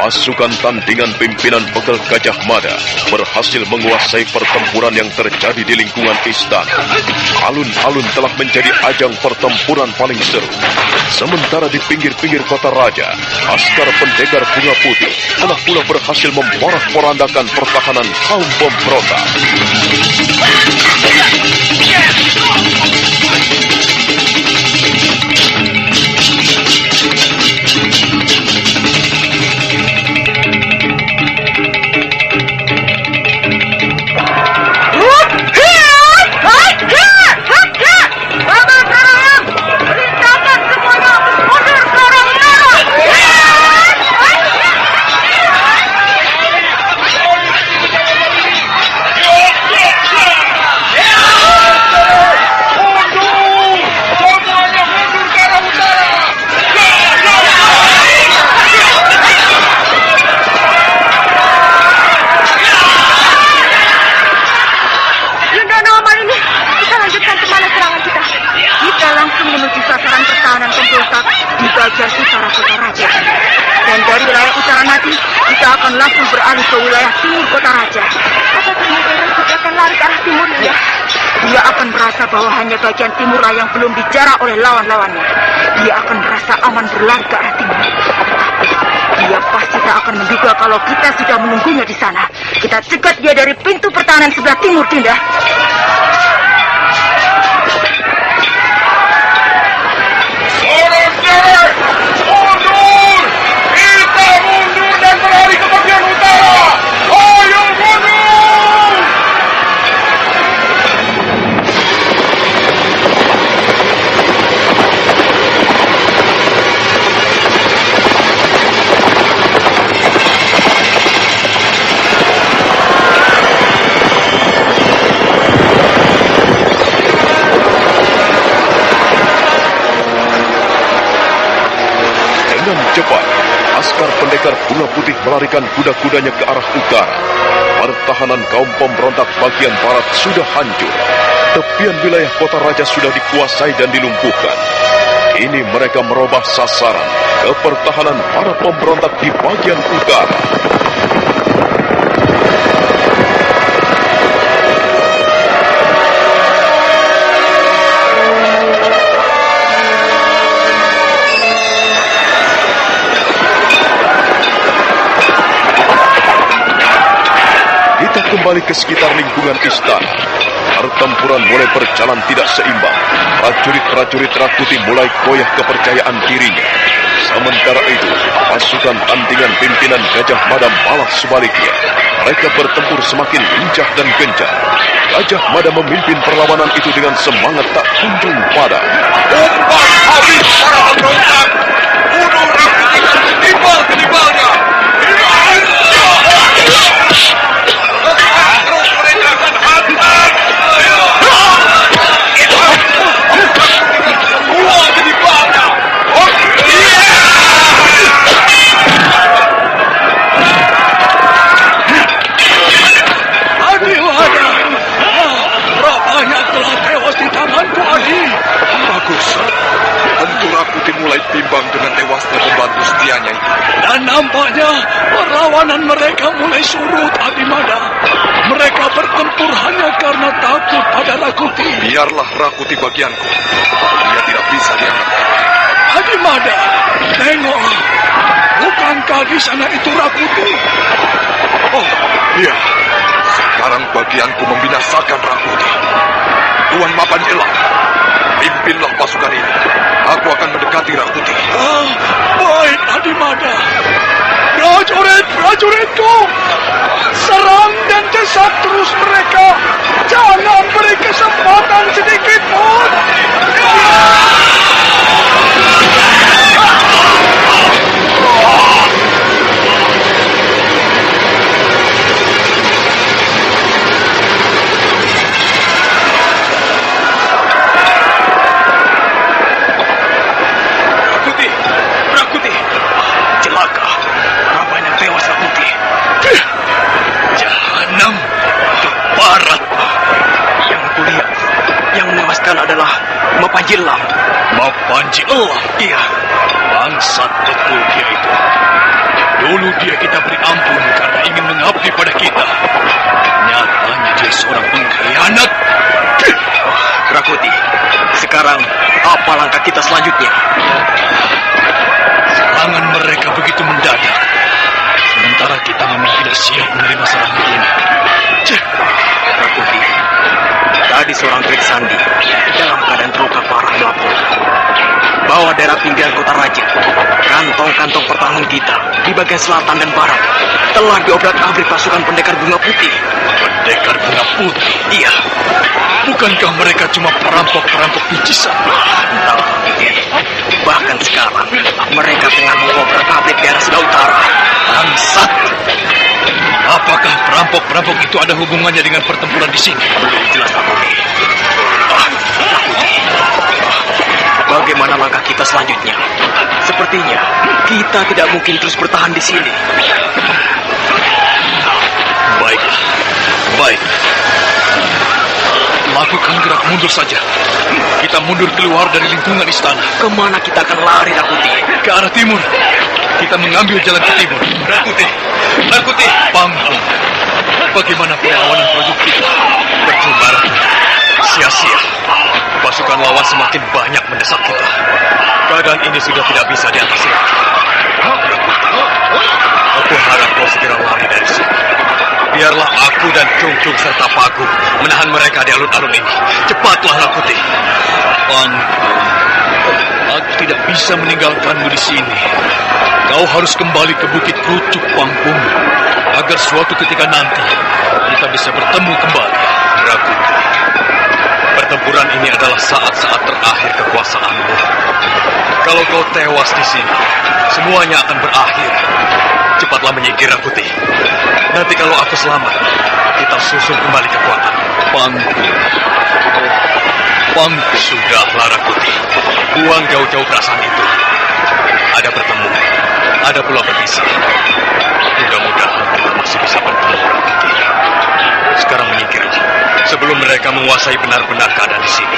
Pasukan tandingan pimpinan Begal Gajah Mada berhasil menguasai pertempuran yang terjadi di lingkungan istana. Alun-alun telah menjadi ajang pertempuran paling seru. Sementara di pinggir-pinggir kota raja, askar pendekar bunga putih telah pula berhasil memporak-porandakan pertahanan kaum pemberontak. Langsung beralih ke wilayah timur kota raja. Apakah dia akan lari ke arah timur ya? Dia akan merasa bahwa hanya bagian timurlah yang belum dijarah oleh lawan-lawannya. Dia akan merasa aman berlari ke arah timur. Dia pasti tak akan menduga kalau kita sudah menunggunya di sana. Kita cegat dia dari pintu pertahanan sebelah timur, Dinda. Cepat, askar pendekar bunga putih melarikan kuda-kudanya ke arah utara. Pertahanan kaum pemberontak bagian barat sudah hancur. Tepian wilayah kota raja sudah dikuasai dan dilumpuhkan. Kini mereka merubah sasaran ke pertahanan para pemberontak di bagian utara. Kembali ke sekitar lingkungan istana. Pertempuran mulai berjalan tidak seimbang. Prajurit-prajurit Rakuti mulai goyah kepercayaan dirinya. Sementara itu, pasukan tandingan pimpinan Gajah Mada malah sebaliknya. Mereka bertempur semakin lincah dan gencar. Gajah Mada memimpin perlawanan itu dengan semangat tak kunjung padam. Umpan habis para pemberontak. Bunuh Rakuti dan timbal-tibalnya. Mulai bimbang dengan tewasnya pembantu setianya itu. Dan nampaknya perlawanan mereka mulai surut, Adimada. Mereka bertempur hanya karena takut pada Rakuti. Biarlah Rakuti bagianku. Dia tidak bisa dianggap kalah. Adimada, tengoklah. Bukankah di sana itu Rakuti? Oh, iya. Sekarang bagianku membinasakan Rakuti. Tuan Mapan Elang, pimpinlah pasukan ini. Aku akan mendekati Rakuti. Baik, Adimada. Prajuritku, serang dan desak terus mereka. Jangan beri kesempatan sedikit pun. Adalah Mapanjilam. Mapanjilam? Iya. Bangsat betul dia itu. Dulu dia kita beri ampun karena ingin mengabdi pada kita. Nyatanya dia seorang pengkhianat. Rakuti, sekarang apa langkah kita selanjutnya? Serangan mereka begitu mendadak. Sementara kita memang tidak siap menerima serangan ini. Rakuti, tadi seorang Trik Sandi dalam keadaan terluka parah melapor. Bahwa daerah pinggiran kota Raja, kantong-kantong pertahanan kita di bagian selatan dan barat telah diobrak-abrik pasukan pendekar bunga putih. Pendekar bunga putih? Iya. Bukankah mereka cuma perampok-perampok bicisan? Entah, bahkan sekarang mereka tengah mengobrak-abrik daerah sebelah utara. Bangsat! Apakah perampok-perampok itu ada hubungannya dengan pertempuran di sini? Belum jelas, Rakuti. Bagaimana langkah kita selanjutnya? Sepertinya kita tidak mungkin terus bertahan di sini. Baik. Lakukan gerak mundur saja. Kita mundur keluar dari lingkungan istana. Kemana kita akan lari, Rakuti? Ke arah timur. Kita mengambil jalan ke timur. Rakuti, Panggung. Bagaimana perlawanan produk kita? Percuma, sia-sia. Pasukan lawan semakin banyak mendesak kita. Keadaan ini sudah tidak bisa diatasi lagi. Aku harap kau segera lari dari sini. Biarlah aku dan Cung serta Pagu menahan mereka di alun-alun ini. Cepatlah, Rakuti. Aku tidak bisa meninggalkanmu di sini. Kau harus kembali ke Bukit Kerucuk, Panggung, agar suatu ketika nanti kita bisa bertemu kembali. Rakuti, pertempuran ini adalah saat-saat terakhir kekuasaanmu. Kalau kau tewas di sini, semuanya akan berakhir. Cepatlah menyingkir, Rakuti. Nanti kalau aku selamat, kita susun kembali kekuatan. Panggung, sudahlah, Rakuti. Buang jauh-jauh perasaan itu. Ada bertemu, ada pula berpisah. Mudah-mudahan kita masih bisa bertemu, Rakuti. Sekarang menyingkirlah, sebelum mereka menguasai benar-benar keadaan di sini.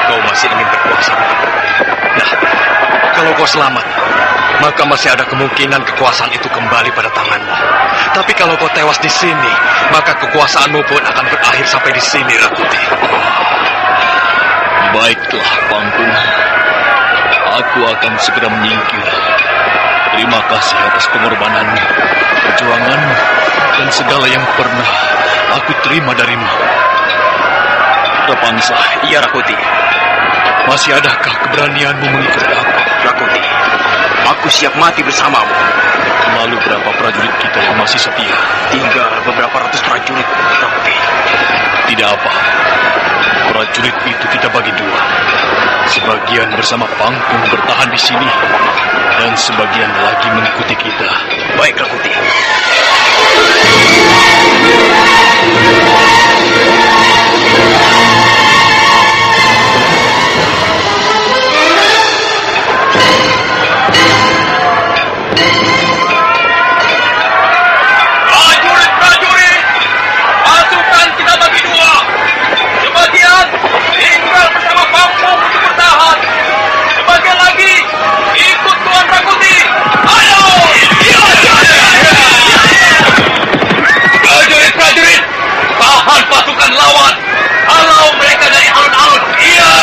Kau masih ingin berkuasa, bukan? Nah, kalau kau selamat, maka masih ada kemungkinan kekuasaan itu kembali pada tanganmu. Tapi kalau kau tewas di sini, maka kekuasaanmu pun akan berakhir sampai di sini, Rakuti. Baiklah, Panggung. Aku akan segera menyingkir. Terima kasih atas pengorbananmu, perjuanganmu, dan segala yang pernah aku terima darimu. Rapangsa. Iya, Rakuti. Masih adakah keberanianmu mengikuti aku? Rakuti, aku siap mati bersamamu. Lalu berapa prajurit kita yang masih setia? Tinggal beberapa ratus prajurit, Rakuti. Tidak apa. Prajurit itu kita bagi dua. Sebagian bersama Panggung bertahan di sini, dan sebagian lagi mengikuti kita. Baik, Rakuti. Prajurit! Pasukan kita bagi dua. Sebagian tinggal bersama Panggung untuk bertahan. Sebagian lagi ikut Tuan Rakuti. Ayo! Prajurit! Tahan pasukan lawan. Halau mereka dari alun-alun. Iya!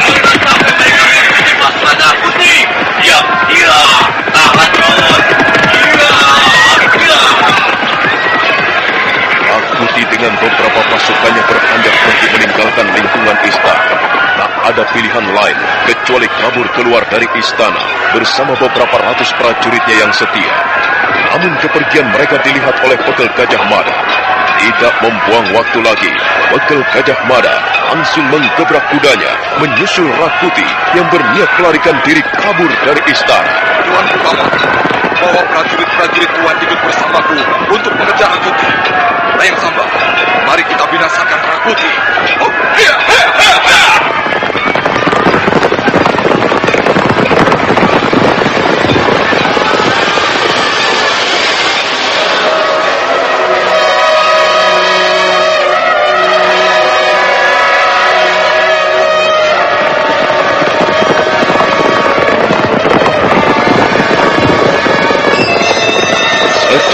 Jangan sampai mereka mengikuti pasukan Rakuti. Iya! Tahan terus. Rakuti dengan beberapa pasukannya beranjak pergi meninggalkan lingkungan istana. Tak ada pilihan lain kecuali kabur keluar dari istana bersama beberapa ratus prajuritnya yang setia. Namun kepergian mereka dilihat oleh Pegel Gajah Mada. Tidak membuang waktu lagi, Pegel Gajah Mada langsung menggebrak kudanya menyusul Rakuti yang berniat melarikan diri kabur dari istana. Tuan pertama, bawa prajurit-prajurit Tuan ikut bersamaku untuk mengejar Rakuti. Layang Samba, mari kita binasakan Rakuti. Oh, iya.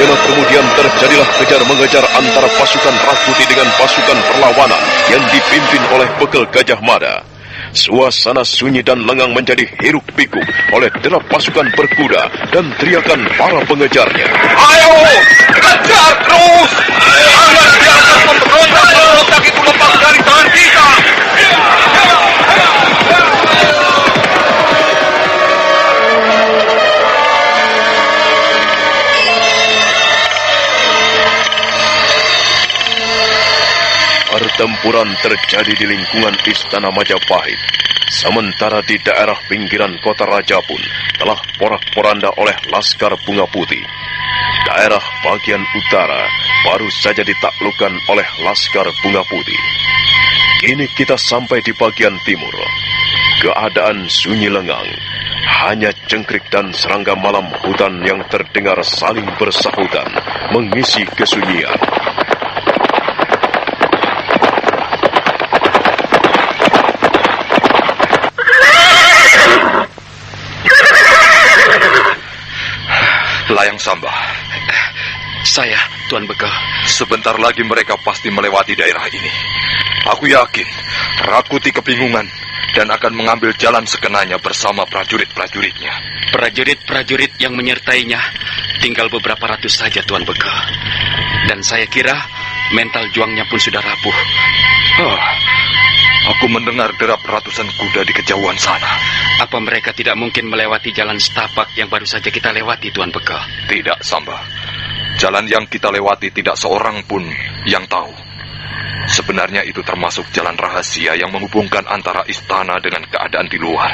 Sejenak kemudian terjadilah kejar-mengejar antara pasukan Rakuti dengan pasukan perlawanan yang dipimpin oleh Bekel Gajah Mada. Suasana sunyi dan lengang menjadi hiruk-pikuk oleh derap pasukan berkuda dan teriakan para pengejarnya. Ayo, kejar terus! Jangan biarkan pemberontak itu lepas dari tangan kita! Pertempuran terjadi di lingkungan Istana Majapahit. Sementara di daerah pinggiran kota Raja pun telah porak-poranda oleh Laskar Bunga Putih. Daerah bagian utara baru saja ditaklukkan oleh Laskar Bunga Putih. Kini kita sampai di bagian timur. Keadaan sunyi lengang. Hanya cengkrik dan serangga malam hutan yang terdengar saling bersahutan mengisi kesunyian. Layang Samba. Saya, Tuan Bekel. Sebentar lagi mereka pasti melewati daerah ini. Aku yakin Rakuti kebingungan dan akan mengambil jalan sekenanya bersama prajurit-prajuritnya. Prajurit-prajurit yang menyertainya tinggal beberapa ratus saja, Tuan Bekel. Dan saya kira mental juangnya pun sudah rapuh. Aku mendengar derap ratusan kuda di kejauhan sana. Apa mereka tidak mungkin melewati jalan setapak yang baru saja kita lewati, Tuan Bekel? Tidak, Samba. Jalan yang kita lewati tidak seorang pun yang tahu. Sebenarnya itu termasuk jalan rahasia yang menghubungkan antara istana dengan keadaan di luar.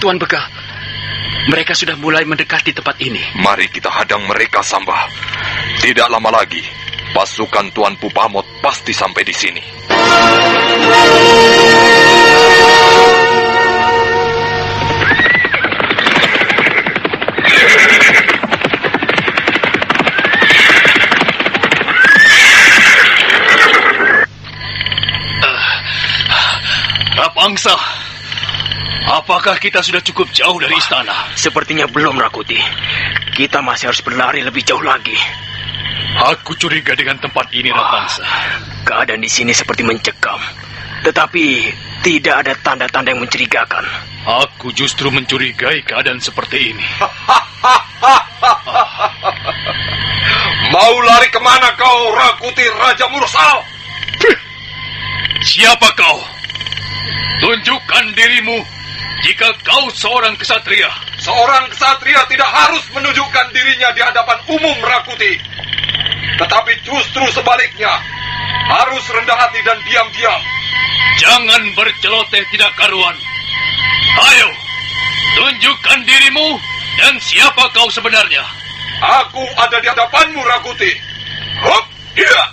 Tuan Bekel, mereka sudah mulai mendekati tempat ini. Mari kita hadang mereka, Samba. Tidak lama lagi, pasukan Tuan Pupamot pasti sampai di sini. Rapangsa, apakah kita sudah cukup jauh dari istana? Sepertinya belum, Rakuti. Kita masih harus berlari lebih jauh lagi. Aku curiga dengan tempat ini, Rapangsa. Keadaan di sini seperti mencekam. Tetapi tidak ada tanda-tanda yang mencurigakan. Aku justru mencurigai keadaan seperti ini. Mau lari kemana kau, Rakuti Raja Mursal? Siapa kau? Tunjukkan dirimu jika kau seorang kesatria. Seorang kesatria tidak harus menunjukkan dirinya di hadapan umum, Rakuti. Tetapi justru sebaliknya, harus rendah hati dan diam-diam. Jangan berceloteh tidak karuan. Ayo, tunjukkan dirimu dan siapa kau sebenarnya. Aku ada di hadapanmu, Rakuti. Hop, iya.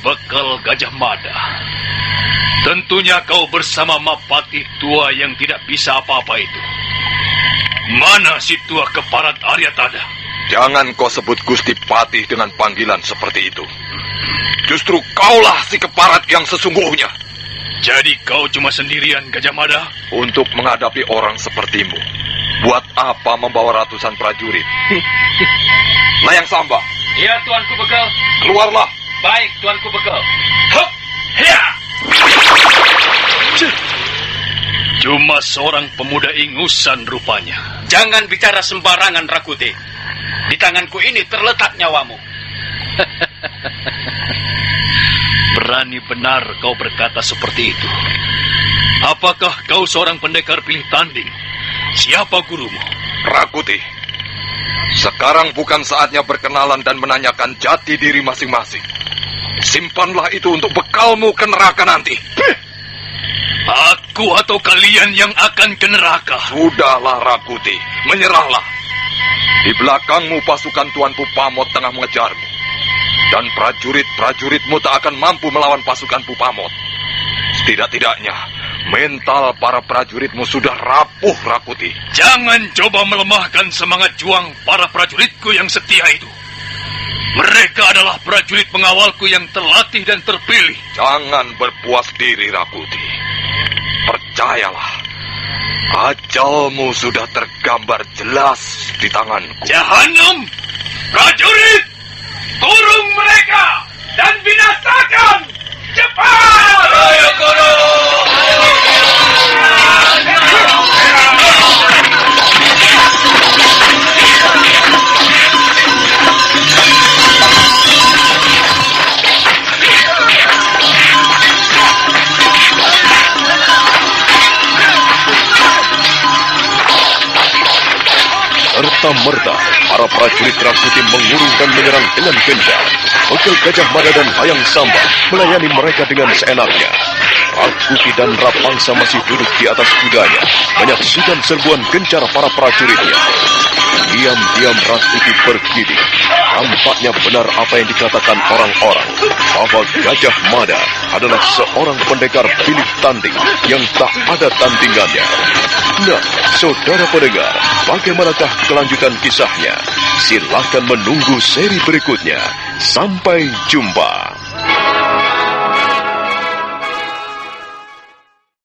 Bekel Gajah Mada. Tentunya kau bersama Mapati tua yang tidak bisa apa-apa itu. Mana si tua keparat Aryatada? Jangan kau sebut Gusti Patih dengan panggilan seperti itu. Justru kaulah si keparat yang sesungguhnya. Jadi kau cuma sendirian, Gajah Mada? Untuk menghadapi orang sepertimu, buat apa membawa ratusan prajurit? Layang Samba. Iya, Tuanku Bekel. Keluarlah. Baik, Tuanku Bekel. Hup! Ya! Cuma seorang pemuda ingusan rupanya. Jangan bicara sembarangan, Rakuti. Di tanganku ini terletak nyawamu. Berani benar kau berkata seperti itu. Apakah kau seorang pendekar pilih tanding? Siapa gurumu? Rakuti. Sekarang bukan saatnya berkenalan dan menanyakan jati diri masing-masing. Simpanlah itu untuk bekalmu ke neraka nanti. Aku atau kalian yang akan ke neraka? Sudahlah Rakuti, menyerahlah. Di belakangmu pasukan Tuan Pupamot tengah mengejarmu. Dan prajurit-prajuritmu tak akan mampu melawan pasukan Pupamot. Setidak-tidaknya, mental para prajuritmu sudah rapuh, Rakuti. Jangan coba melemahkan semangat juang para prajuritku yang setia itu. Mereka adalah prajurit pengawalku yang terlatih dan terpilih. Jangan berpuas diri, Rakuti. Percayalah, ajalmu sudah tergambar jelas di tanganku. Jahanam! Prajurit! Turun mereka! Dan binasakan! Cepat! Ayo, Guru! Serta-merta, para prajurit Rakuti mengurung dan menyerang dengan gencar. Bekal Gajah Mada dan Hayang Samba melayani mereka dengan seenaknya. Rakuti dan Rapangsa masih duduk di atas kudanya, menyaksikan serbuan gencar para prajuritnya. Diam-diam Rakuti bergidik. Tampaknya benar apa yang dikatakan orang-orang, bahwa Gajah Mada adalah seorang pendekar bilik tanding yang tak ada tandingannya. Nah, saudara pendengar, bagaimanakah kelanjutan kisahnya? Silakan menunggu seri berikutnya. Sampai jumpa.